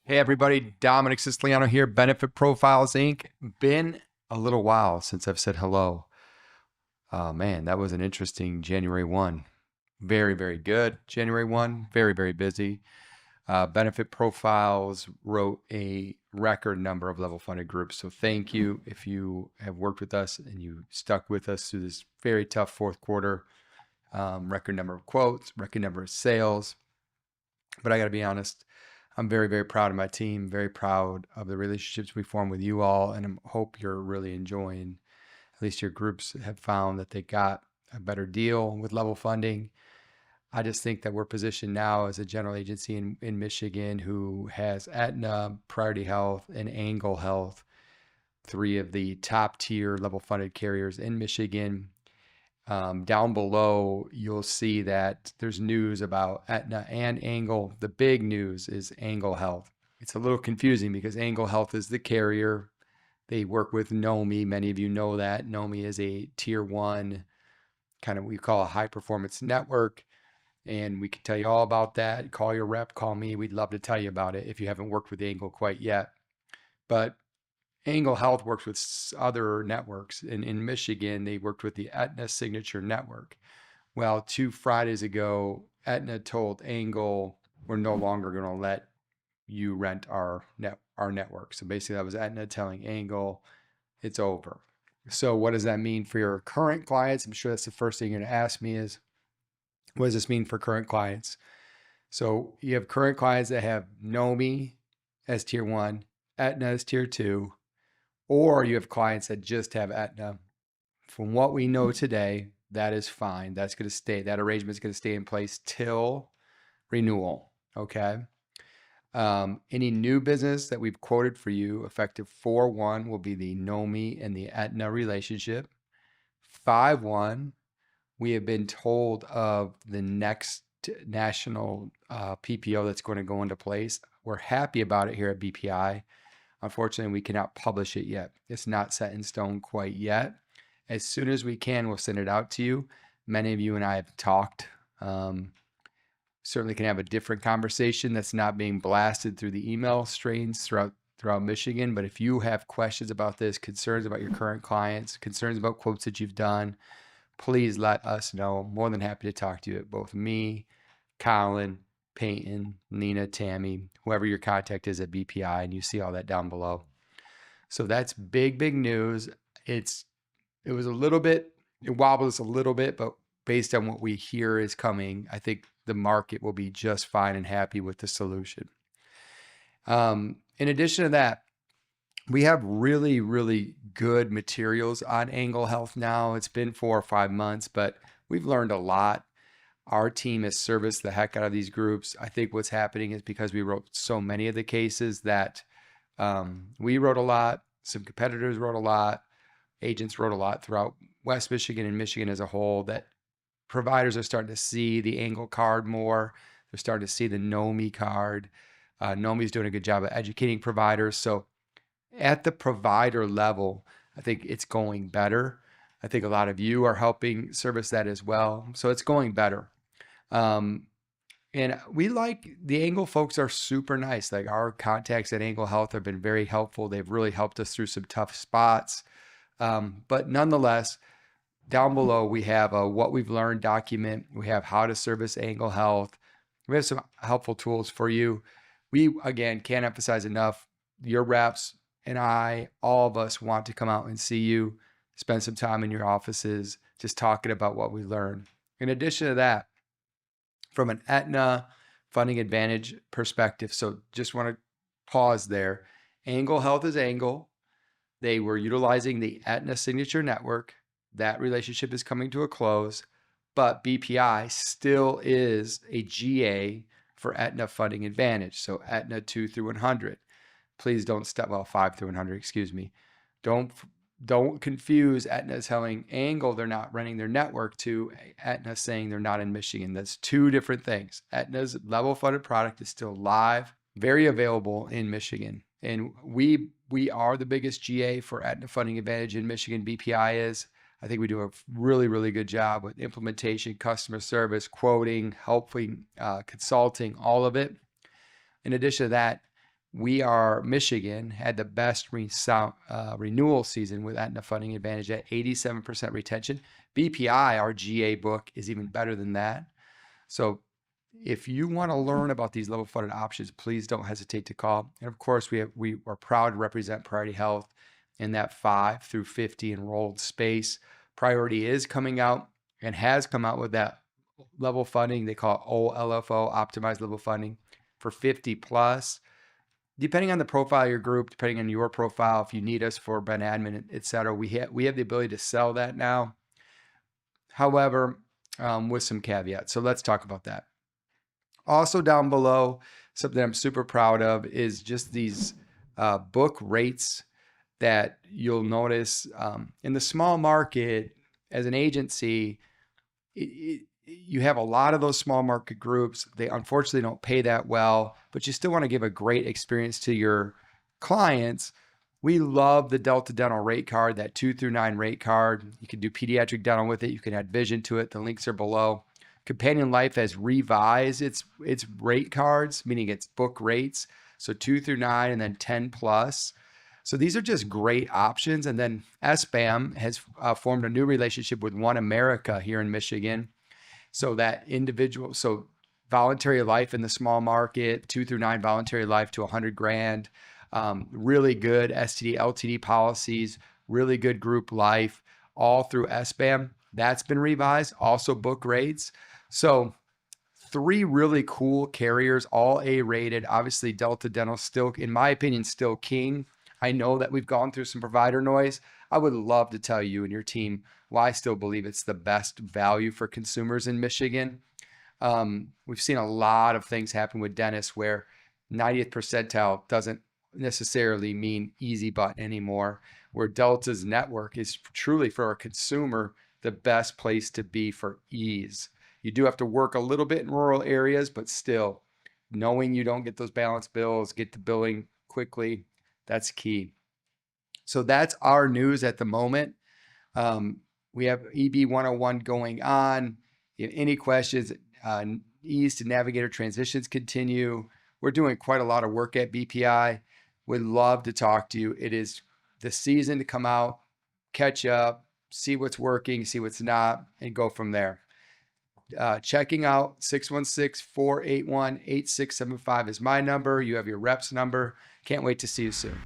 Hey everybody, Dominic Siciliano here, Benefit Profiles Inc. Been a little while since I've said hello. Oh man, that was an interesting January 1. Very, very good. January 1, very, very busy. Benefit Profiles wrote a record number of level funded groups. So thank you if you have worked with us and you stuck with us through this very tough fourth quarter. Record number of quotes, record number of sales. But I got to be honest, I'm very, very proud of my team, very proud of the relationships we form with you all, and I hope you're really enjoying, at least your groups have found that they got a better deal with level funding. I just think that we're positioned now as a general agency in Michigan who has Aetna, Priority Health, and Angle Health, three of the top tier level funded carriers in Michigan. Down below, you'll see that there's news about Aetna and Angle. The big news is Angle Health. It's a little confusing because Angle Health is the carrier. They work with NOMI. Many of you know that. NOMI is a tier one, kind of we call a high performance network. And we can tell you all about that. Call your rep, call me. We'd love to tell you about it if you haven't worked with Angle quite yet. But Angle Health works with other networks. In Michigan, they worked with the Aetna Signature Network. Well, 2 Fridays ago, Aetna told Angle, we're no longer going to let you rent our network. So basically, that was Aetna telling Angle, it's over. So what does that mean for your current clients? I'm sure that's the first thing you're going to ask me is, what does this mean for current clients? So you have current clients that have NOMI as tier one, Aetna as tier two, or you have clients that just have Aetna. From what we know today, that is fine. That's going to stay. That arrangement is going to stay in place till renewal. Okay. Any new business that we've quoted for you effective 4/1 will be the NOMI and the Aetna relationship. 5/1, we have been told of the next national PPO that's going to go into place. We're happy about it here at BPI. Unfortunately, we cannot publish it yet. It's not set in stone quite yet. As soon as we can, we'll send it out to you. Many of you and I have talked. Certainly can have a different conversation that's not being blasted through the email strains throughout Michigan. But if you have questions about this, concerns about your current clients, concerns about quotes that you've done, please let us know. I'm more than happy to talk to you. Both me, Colin, Peyton, Nina, Tammy, whoever your contact is at BPI, and you see all that down below. So that's big, big news. It was a little bit, it wobbled us a little bit, but based on what we hear is coming, I think the market will be just fine and happy with the solution. In addition to that, we have really, really good materials on Angle Health now. It's been 4 or 5 months, but we've learned a lot. Our team has serviced the heck out of these groups. I think what's happening is because we wrote so many of the cases that we wrote a lot, some competitors wrote a lot, agents wrote a lot throughout West Michigan and Michigan as a whole, that providers are starting to see the Angle card more. They're starting to see the NOMI card. NOMI is doing a good job of educating providers. So at the provider level, I think it's going better. I think a lot of you are helping service that as well. So it's going better. And we like the Angle folks are super nice. Like our contacts at Angle Health have been very helpful. They've really helped us through some tough spots. But nonetheless, down below, we have a what we've learned document. We have how to service Angle Health. We have some helpful tools for you. We, again, can't emphasize enough, your reps and I, all of us want to come out and see you, spend some time in your offices, just talking about what we learned. In addition to that, from an Aetna funding advantage perspective, so just want to pause there. Angle Health is Angle. They were utilizing the Aetna Signature Network. That relationship is coming to a close, but BPI still is a GA for Aetna Funding Advantage. So Aetna 2 through 100. Please don't step, well, 5 through 100, excuse me. Don't confuse Aetna telling Angle they're not running their network to Aetna saying they're not in Michigan. That's two different things. Aetna's level funded product is still live, very available in Michigan. And we are the biggest GA for Aetna Funding Advantage in Michigan. BPI is. I think we do a really, really good job with implementation, customer service, quoting, helping, consulting, all of it. In addition to that, Michigan had the best renewal season with Aetna Funding Advantage at 87% retention. BPI, our GA book, is even better than that. So if you want to learn about these level funded options, please don't hesitate to call. And of course, we are proud to represent Priority Health in that 5 through 50 enrolled space. Priority is coming out and has come out with that level funding. They call it OLFO, optimized level funding, for 50 plus. Depending on the profile of your group, depending on your profile, if you need us for Ben admin, et cetera, we have the ability to sell that now. However, with some caveats. So let's talk about that. Also down below, something I'm super proud of is just these book rates that you'll notice in the small market as an agency. You have a lot of those small market groups. They unfortunately don't pay that well, but you still want to give a great experience to your clients. We love the Delta Dental rate card, that 2 through 9 rate card. You can do pediatric dental with it. You can add vision to it. The links are below. Companion Life has revised its rate cards, meaning its book rates. So 2 through 9 and then 10 plus. So these are just great options. And then SBAM has formed a new relationship with One America here in Michigan. So voluntary life in the small market, 2 through 9 voluntary life to 100 grand. Really good STD, LTD policies, really good group life, all through SBAM. That's been revised, also book rates. So 3 really cool carriers, all A rated. Obviously, Delta Dental still, in my opinion, still king. I know that we've gone through some provider noise. I would love to tell you and your team why I still believe it's the best value for consumers in Michigan. We've seen a lot of things happen with dentists where 90th percentile doesn't necessarily mean easy button anymore, where Delta's network is truly for a consumer the best place to be for ease. You do have to work a little bit in rural areas, but still knowing you don't get those balance bills, get the billing quickly, that's key. So that's our news at the moment. We have EB 101 going on. If any questions, ease to navigator transitions continue. We're doing quite a lot of work at BPI. We'd love to talk to you. It is the season to come out, catch up, see what's working, see what's not, and go from there. Checking out 616-481-8675 is my number. You have your rep's number. Can't wait to see you soon.